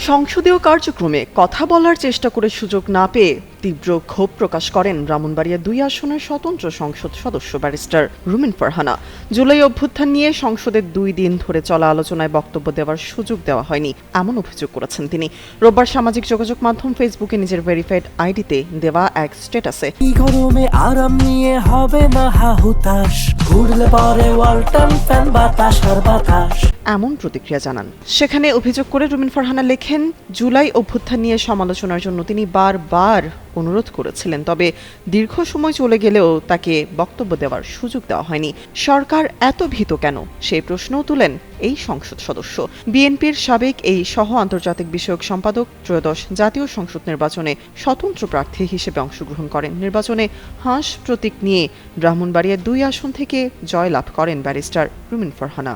সংসদীয় কার্যক্রমে কথা বলার চেষ্টা করে সুযোগ না পেয়ে তীব্র ক্ষোভ প্রকাশ করেন ব্রাহ্মণবাড়িয়া ২ আসনের স্বতন্ত্র সংসদ সদস্য ব্যারিস্টার রুমিন ফারহানা। জুলাই অভ্যুত্থান নিয়ে সংসদের ২ দিন ধরে চলা আলোচনায় বক্তব্য দেওয়ার সুযোগ দেওয়া হয়নি এমন অভিযোগ করেছেন তিনি। রোববার সামাজিক যোগাযোগ মাধ্যম ফেসবুকে নিজের ভেরিফাইড আইডিতে দেওয়া এক স্ট্যাটাসে গরমে আরাম নিয়ে হবে না হাহুতাশ, ঘুরলে পরে ওয়ালটন ফ্যান বাতাস আর বাতাস এমন প্রতিক্রিয়া জানান। সেখানে অভিযোগ করে রুমিন ফারহানা লেখেন, জুলাই অভ্যুত্থান নিয়ে সমালোচনার জন্য তিনি বারবার অনুরোধ করেছিলেন, তবে দীর্ঘ সময় চলে গেলেও তাকে বক্তব্য দেওয়ার সুযোগ দেওয়া হয়নি। সরকার এত ভীত কেন সেই প্রশ্নও তুলেন এই সংসদ সদস্য। বিএনপির সাবেক এই সহ আন্তর্জাতিক বিষয়ক সম্পাদক ত্রয়োদশ জাতীয় সংসদ নির্বাচনে স্বতন্ত্র প্রার্থী হিসেবে অংশগ্রহণ করেন। নির্বাচনে হাঁস প্রতীক নিয়ে ব্রাহ্মণবাড়িয়া ২ আসন থেকে জয়লাভ করেন ব্যারিস্টার রুমিন ফারহানা।